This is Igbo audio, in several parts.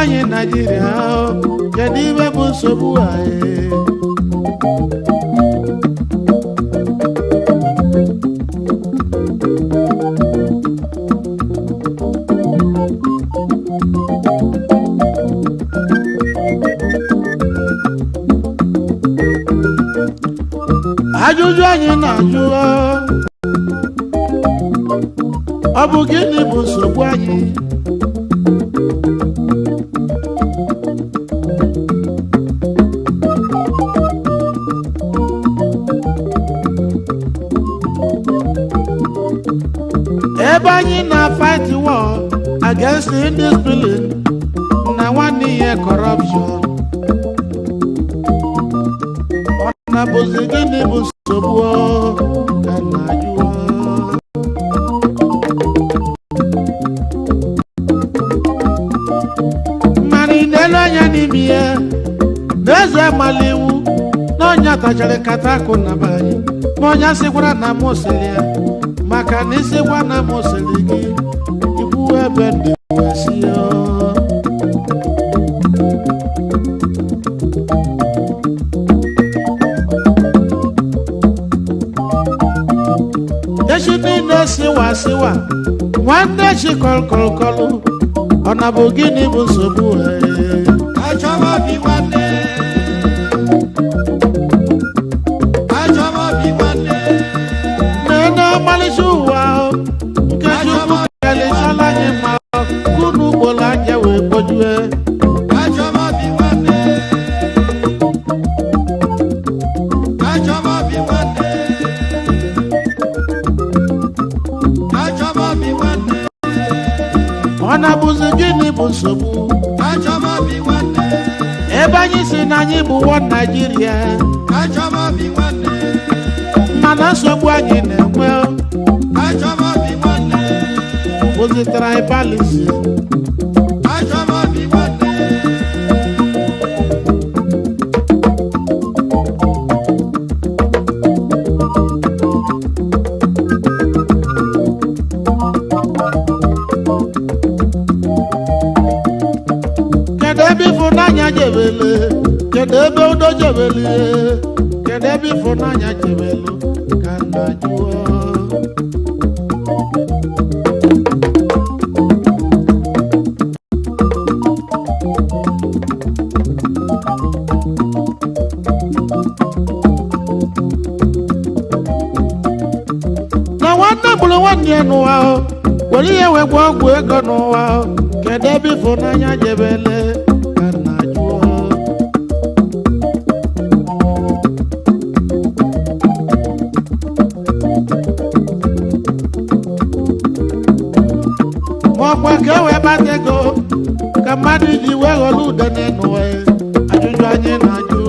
anyị Naịjirịa kedu ibe bụ nsogbu anyị ajụjụ anyị na-ajụ ọ bụ gịnị bụ nsogbu anyị ebe anyị na-fight war against indiscipline na nwanne ihe corruption ọ na-bụzi gịnị bụ nsogbu ka na-ajụ mana ị na-ele anya n'ime ya n'eze mala iwu na onye tachara nkata akụ na be anyị ma onye sịkwara na m osiri ya maka na isikwa na m osiri gị ikwu ebe ndị wesi echi niile siwa nwanne chi kọlkọlkọlụ ọ na bụ gịnị bụ nsogbu achọwa bi nwanne na ọmalịcha ụwa nke Chukwu kelechala anyị ma kunu ugboro anya wee kpojue achọwa bi nwanne achọwa bi nwanne achọwa bi nwanne ọ na-abụzi gịnị bụ nsogbu achọwa bi nwanne ebe anyị si na anyị bụ one Nigeria achọwa bi nwanne mana nsogbu anyị na-enwe achọwa bi nwanne bụzi tribalism achọwa bi nwanne kedu ebe ịfụnanya jebele kedu ebe udo jebele kedu ebe ịfụnanya jebelu ka nna jụọ na nwanne gburu nwanne ya n'ụwa were ihe wee gwa ọgwụ ego n'ụwa kedu ebe ịfụnanya jebele ka nna jụọ ọkwa ka e wee bata ego ka mmadụ ji wee ghọrọ ude n'ụwa ajụjụ anyị na-ajụ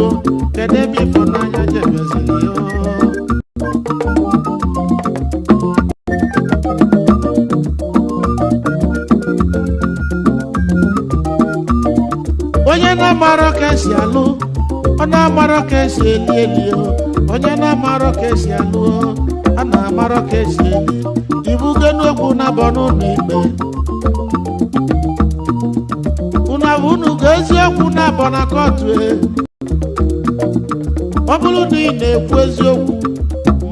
kedu ebe ịfụnanya jebeziri onye na-amarọ ka esi alụ ọ na-amarọ ka esi eli onye na-amarọ ka esi alụ a na-amarọ ka esi eli ibugo n'okwu na-abọ n'ụlọ ikpe unu ga-eziokwu na-abọ na kọtụ ọ bụrụ na ị na-ekwu eziokwu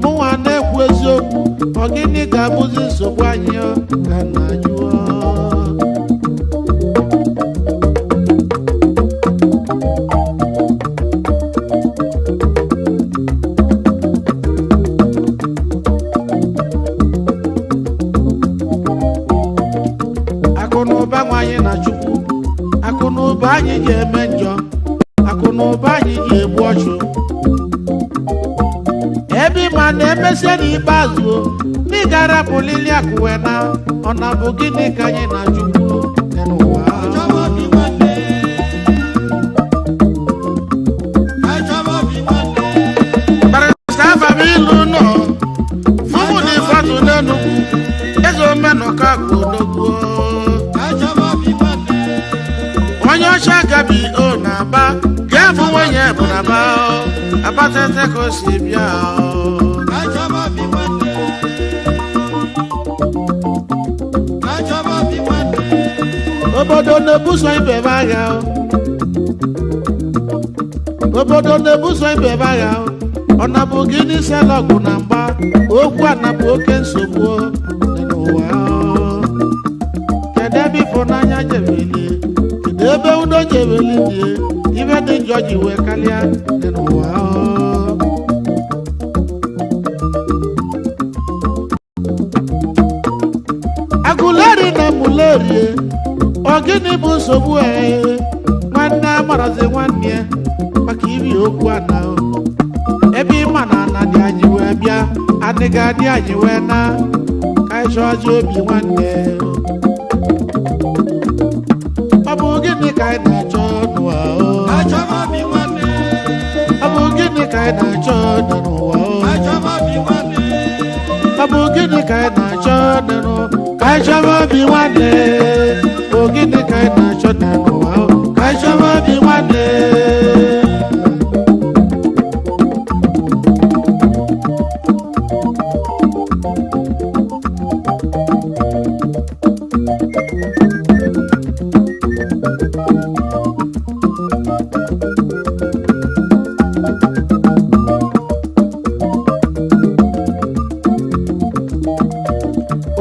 mụnwa na-ekwu eziokwu ọ gịnị ga-abụzi nsogbu anyị ka nna jụọ akụ na ụba nwanyị na Chukwu akụ na ụba anyị ga-eme njọ akụ na ụba anyị ga-egbu ọchụ ebe ịma na-emesie n'ikpeazụ n'ịgara pụlili akụwe na ọ na bụ gịnị ka anyị na Chukwu n'ụwa achọwa bi nwanne achọwa bi nwanne barịsta afam ilu nọ fụmụ na ịfatụ n'Enugu eze omenọka akụ odogwu achọwa bi nwanne onye ọcha gabi o na-aba ga-efu nwunye bụ na ba abatete ka o si bịa achọwa bi nwanne achọwa bi nwanne obodo na-ebuso ibe ebe agha obodo na-ebuso ibe ebe agha ọ na-bụ gịnị sela ọgụ na mgba okwu a na-bụ oke nsogbu dị n'ụwa kedu ebe ịfụnanya jebeli kedu ebe udo jebeli dị ibe dị njọ ji wee karịa dị n'ụwa agụleri na mulerie ọ gịnị bụ nsogbu nwanne amarazi nwanne ya maka iri okwu a na ebe ịma na ana dị anyị wee bịa adịghị adị anyị wee na ka anyị chọọzi obi nwanne ọ bụ gịnị ka anyị na-achọ n'ụwa ọ bụ gịnị ka anyị na-achọ n'ụwa ọ bụ gịnị ka anyị na-achọ n'ụwa ka anyị chọba obi nwanne bụ gịnị ka anyị na-achọ n'ụwa ka anyị chọba obi nwanne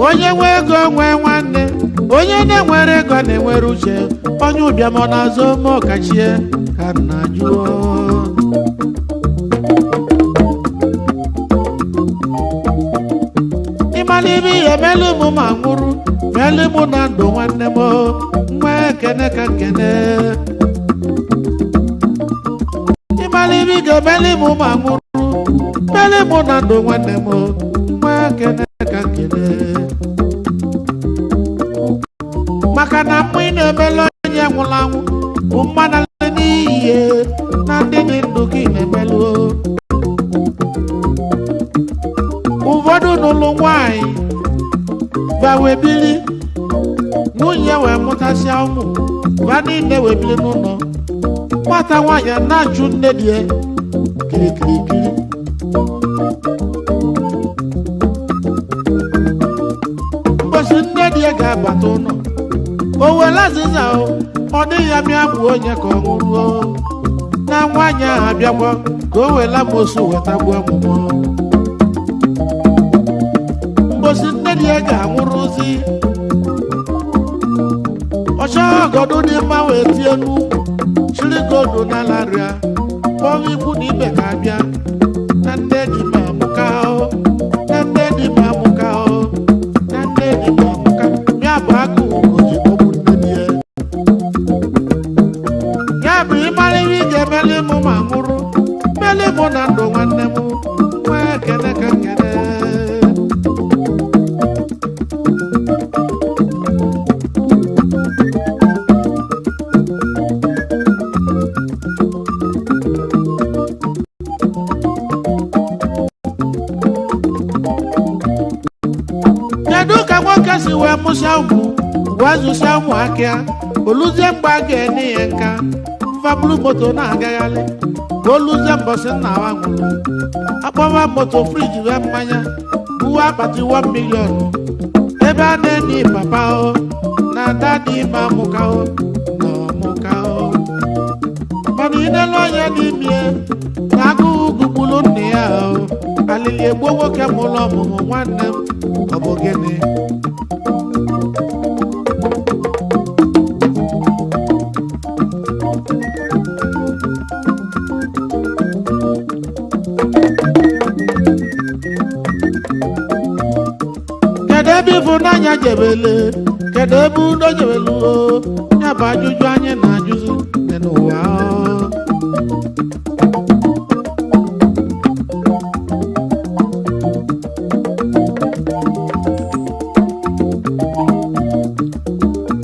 onye nwe ego nwee nwanne onye na-enwere ego na-enwere uche onye ụbịam ọ na-azụ ome ọkachie ka nna jụọ ịmala ibe ihe melu mụ ma nwụrụ melu mụ na ndụ nwanne m nwa ekene ka nkene ịmala ibe ị ga-emeli mụ ma nwụrụ melu mụ na ndụ nwanne m nwa ekene ka nkene maka na mmụ ị na-emelu onye nwụrụ anwụ bụ mmanụ n'ihe na ndị dị ndụ gị na-emelu ụfọdụ n'ụlọ nwanyị bawe bili nwunye wee mụtasịa ụmụ ba niile wee bili n'ụlọ nwata nwaanyị na-achụ nne dị kirikirikiri mbosi nne dị ga-abata ụlọ o were azịza ọ dịghị ya mịa bụ onye ka ọ nwụruo na nwaanyị ahụ abịakwa ka o were amosu weta gbuo ọmụmụ mbosi nne dị ga-anwụrụzi ọcha ọgọdụ dị mma wee tie n'ukwu chiri godu na larịa kpọọ ikwu na ibe ka abịa na nne dị ma amụka na nne dị ma amụka na nne dị ma amụka ya bụ agụ ugoji ọbụ nne dị ya bụ ịmara ihe ị ga-emeli mụ ma nwụrụ meli mụ na ndụ nwanne m nwee ekene ka nkene kedu ka nwoke si wee mụsịa ụmụ wee zụsịa ụmụ akịa oluzie mgbe a ga-enye ya nka mfabulu moto na-agagharị ka oluzie mbọsị nna wa nwụrụ akpọwa moto friji wee mmanya buwe akpati 1 million ebe a na-enye papa na ada dị ime amụka na ọmụka mana inelu onye n'ime na agụụ gugbulu nne ya alili egbo nwoke mụrụ ọmụmụ nwanne m ọ bụ gịnị kedu ebe ịfụnanya jebele kedu ebe udo jebelu ya bụ ajụjụ anyị na-ajụzi dị n'ụwa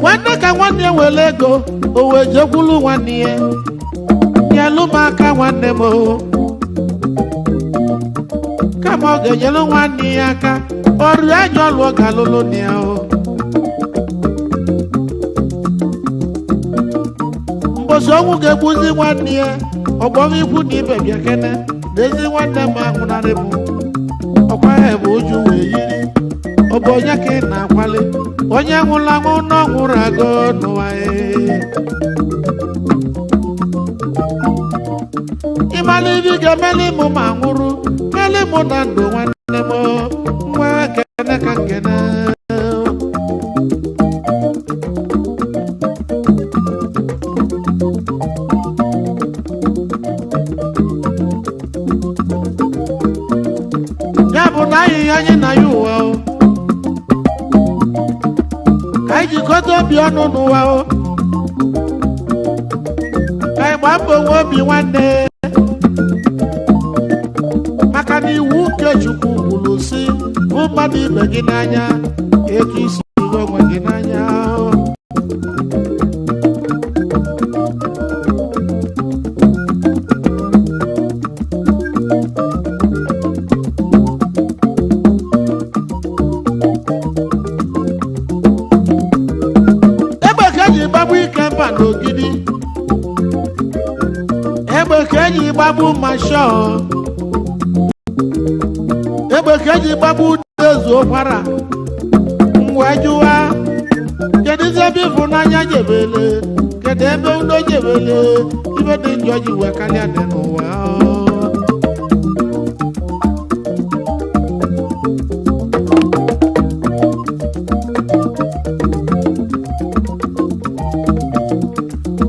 nwanne ka nwanne ya were ego o wee jekwulu nwanne ya nyelu m aka nwanne m kama ọ ga-enyelu nwanne ya aka ọrụ anya ọlụ ọ ga-alụlụ na ya mbosi ọnwụ ga-egbuzi nwanne ya ọgbọghọ ikwu na ibe bịa kene n'ezi nwanne m ahụnarị m ọkwa ya bụ uju wee yiri ọ bụ onye ka ị na-akwali onye nwụrụ anwụ na ọ nwụrụ agụ n'ụwa ịmala ibi ga-emeli mụ ma nwụrụ meli mụ na ndụ nwanne m nwa kene ka nkene ya bụ na ahịhịa anyị na ya ụwa ka anyị jikọta obi ọnụ n'ụwa ka anyị gbaa mbọ nwe obi nwanne maka na iwu nke Chukwu kwuru sị hụ mmadụ ibe gị n'anya etu isi hụ onwe gị n'anya egbe ka eji gbagbu Ikemba n'Ogidi egbe ka eji gbagbu Mashọ egbe ka eji gbagbu Udezu Ụkwara mgbe jụwa kedu ebe ịfụnanya jebele kedu ebe udo jebele ibe dị njọ ji wee karịa dị n'ụwa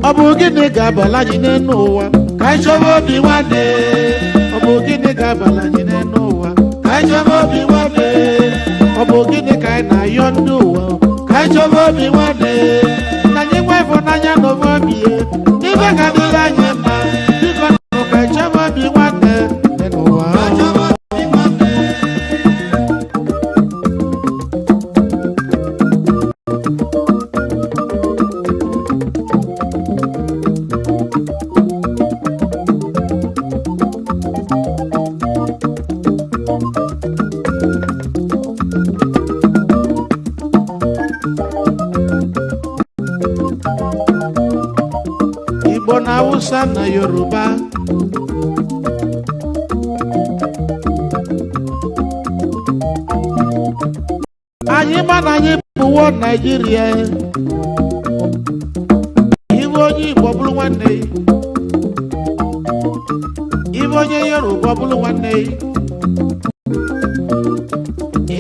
ọ bụ gịnị ga-abala anyị n'elu ụwa ka anyị chọba obi nwanne ọ bụ gịnị ga-abala anyị n'elu ụwa ka anyị chọba obi nwanne ọ bụ gịnị ka anyị na-ayọ ndị ụwa ka anyị chọba obi nwanne na anyị nwe ịfụnanya na ofe obi ibe ga-adịrị anyị mma biko nụ ka anyị chọba obi nwanne n'ụwa Igbo na Hausa na Yoruba anyị ma na anyị bụwo Naijiria iwe onye Igbo bụrụ nwanne iwe onye Yoruba bụrụ nwanne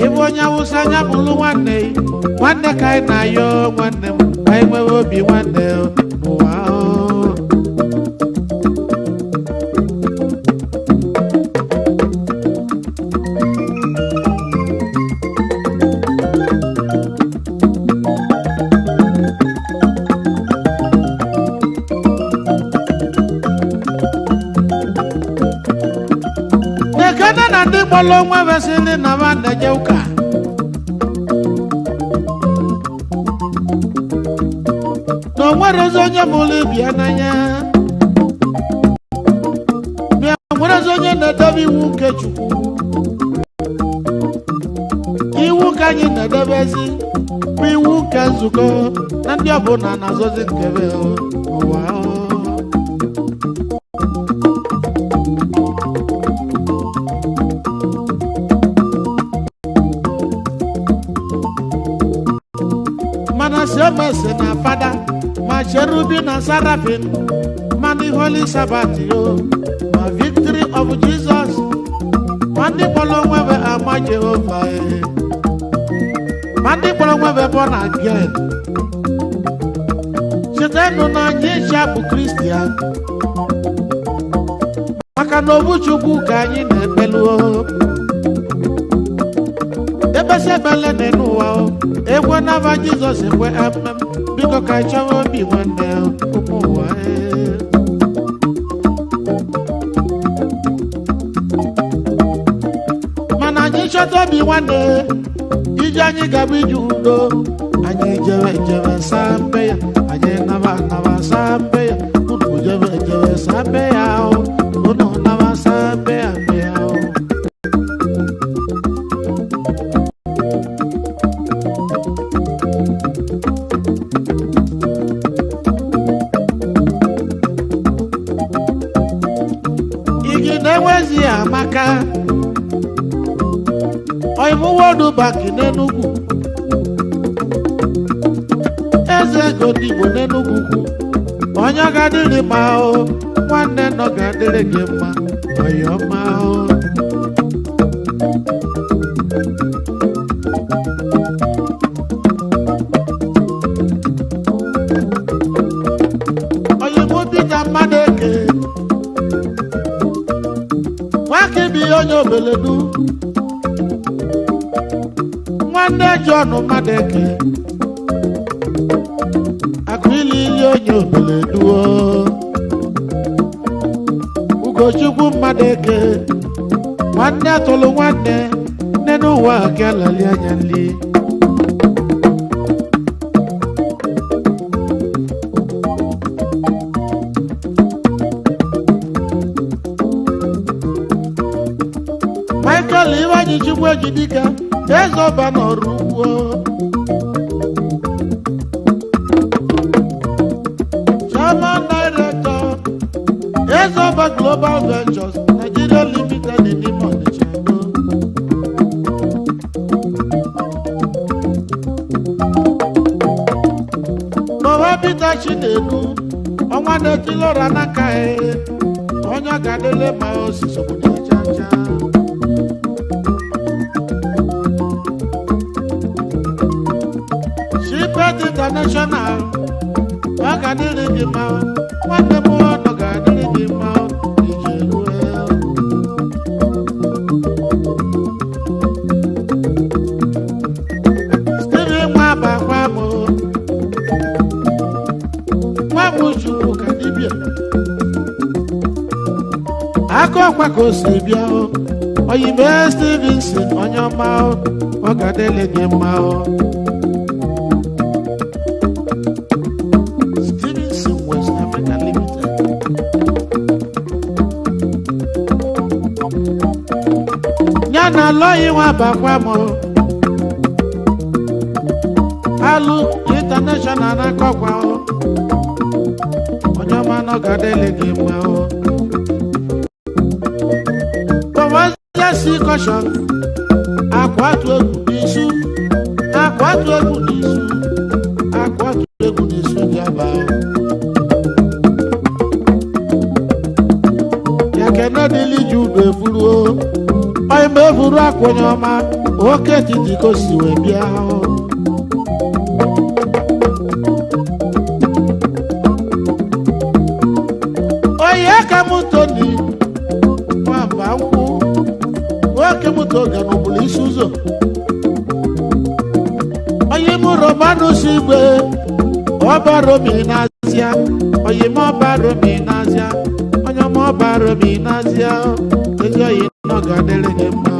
iwe onye Hausa anya bụrụ nwanne nwanne ka anyị na-ayọ nwanne m ka anyị nwee obi nwanne n'ụwa nekene na ndị gbọrọ onwe vesịrị na ba na-eje ụka na o nwere ezi onye mụrụ ibia n'anya ma nwere ezi onye na-edebe iwu nke Chukwu iwu ka anyị na-edebezi bụ iwu nke nzukọ na ndị ọbụla na-azọzi nkebe ụwa mana siomese na fada ma cherubi na sarafin ma the Holy Sabbath ma Victory of Jesus ma ndị kpọrọ onwe ama Jehova ma ndị kpọrọ onwe born again chetanụ na anyị ịcha bụ Kristian maka na obu Chukwu ka anyị na-ekpelu ebesi ebele n'ụwa ekwe n'aba Jizọs ekwe amem biko ka anyị chọwa obi nwanne ụmụ ụwa mana anyị chọta obi nwanne ije anyị gaba ije udo anyị jebe saa mbe ya anyị naba saa mbe ya unu jebe saa mbe ya unu naba saa mbe ya mbe ya igi na-enwezi amaka Oyibo World Bank n'Enugu eze ego ndị Igbo n'Enugu ukwu onye ga-adịrị mma o nwanne nọ ga-adịrị gị mma ọyọma o Oyibo Peter Madeke nwake bi onye obeledu nwanne John Madeke akụili ili onye obeledu Ugochukwu Madeke nwanne atụlụ nwanne nne n'ụwa ka alali anya nli Michael Iwanyi Chukwu Ejidika eze ọba n'ọrụ ugbo Chairman Director eze ọba Global Ventures Nigeria Limited in Onitsha Baba Peter Chinedu ọnwa na-etilọra n'aka onye ga-adịle ma osisi obodo chacha Shipet International ọ ga-adịrị gị mma nwanne m ọnọ ga-adịrị gị mma ije rue Steven Nwabakwa m nwa m Chukwu ka dibịa aka ọkwa ka o si bịa Oyibo Stevenson onye ọma ọ ga-adịrị gị mma Stevenson West Africa Limited ya na Aloyi Nwabakwa m Alụ International na-akọkwa onye ọma na ọ ga-adịrị gị mma Promotion caution akwatu egwu n'isu akwatu egwu n'isu akwatu egwu n'isu jaba ya kene dili judo efuru oyi ma efuru akwenye ọma oke titi ka o si wee bịa oyi aka m Tony nwamba nkwụ nwoke m toga n'obodo isi ụzọ onye m Romanus Igwe ọba Romi n'Azịa onye m ọba Romi n'Azịa onye m ọba Romi n'Azịa ezi oyi nọ ga-adịrị gị mma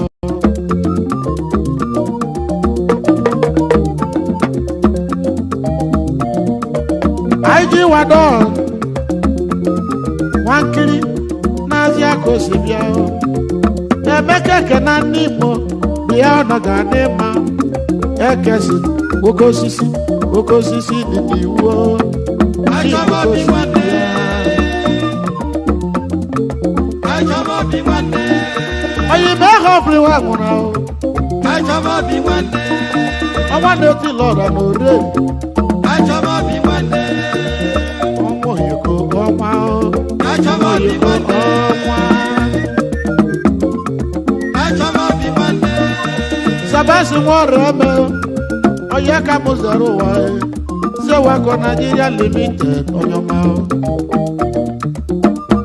Iji Wadon Nwankiri n'Azịa ka o si bịa Emeka Ekena ndị Igbo bịa ọ ga-adị mma ekesi oke osisi dị n'iwu Oyibo họpụrụ nwa nwụrụ ọnwa na-eti lọra n'ore ọnwa oyiko ọnwa oyiko ọnwa Sabasi nwere eme onye ka m zọrọ ụwa Sewako Nigeria Limited onye ọma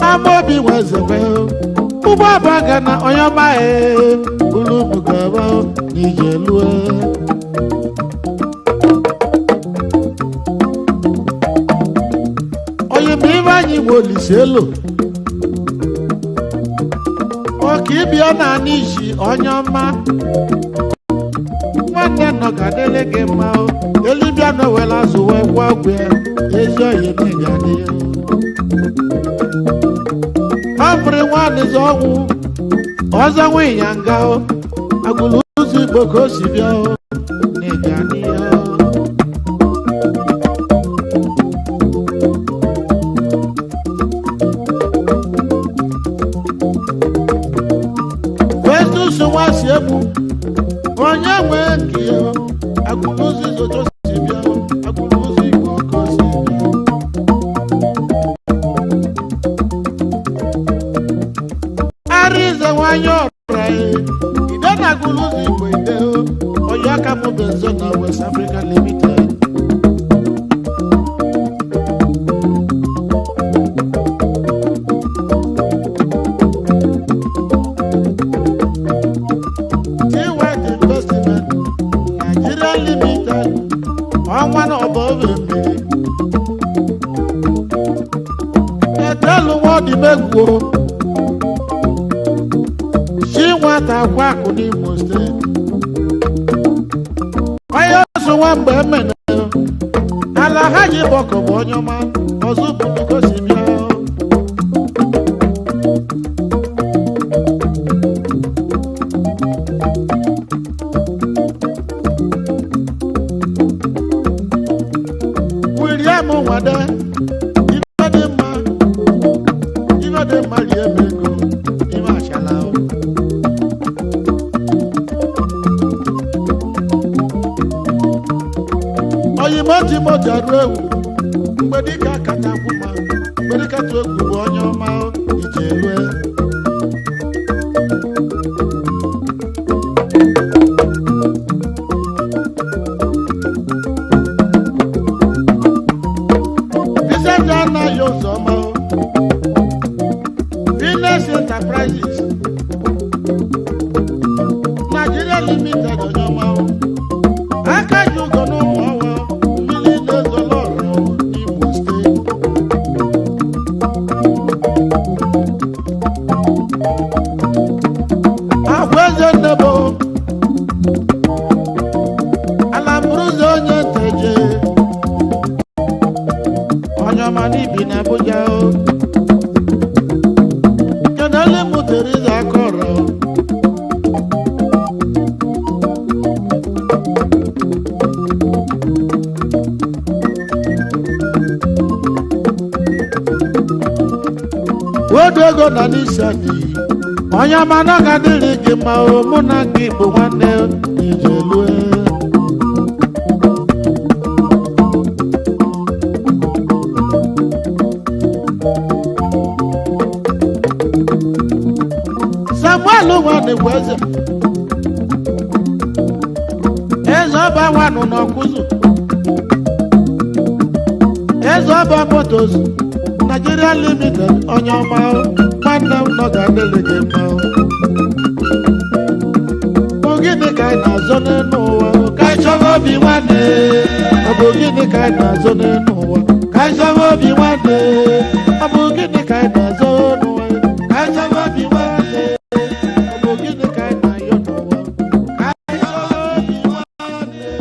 Amobi Nwezebe ụgbọ abaga na onye ọma bulu mugaba n'ije lue onye ma ibe anyị nwe Oliselo oke ịbịa na n'isi onye ọma nwanne nọ ga-adịrị gị mma elibịa nọwela azụ wee gwa ọgwụ ya ezi oyi ga-adị Humphrey Nwadịzi ọnwụ ọzọ nwe ịnyanga agụlụ ụzọ Igbo ka o si bịa n'ịgadị ya Festus Nwasiegbu onye nwe nke ya agụlụzi zoto si bịa agụlụzi igbo ọkọ si bịa arize nwanyị ọra ide na agụlụzi igbo ide onye aka mụ benzo na West Africa Limited one above me. Tell what the big go. She want a quack on him most. I also want Berman. Allah had you walk upon your man, or so because him. Enterprises Nigeria Limited on your mouth. I can't you go no more $1 million in state. I was in the boat. Alambruzo Nyeteje on your money bin Abuja. Odogo na nisani onya mana kadiri gi ma o muna gi bo nwanne ijelue Samuel nwanne gweze ezoba wanu no kuzu ezoba motos Nigeria Limited on your mouth, man now not a delegate mouth. Bogini kind of zone no, Kaisha be one day. A bogini kind of zone no, Kaisha be one day. A bogini kind of zone, Kaisha be one day. A bogini kind of you know, Kaisha be one day.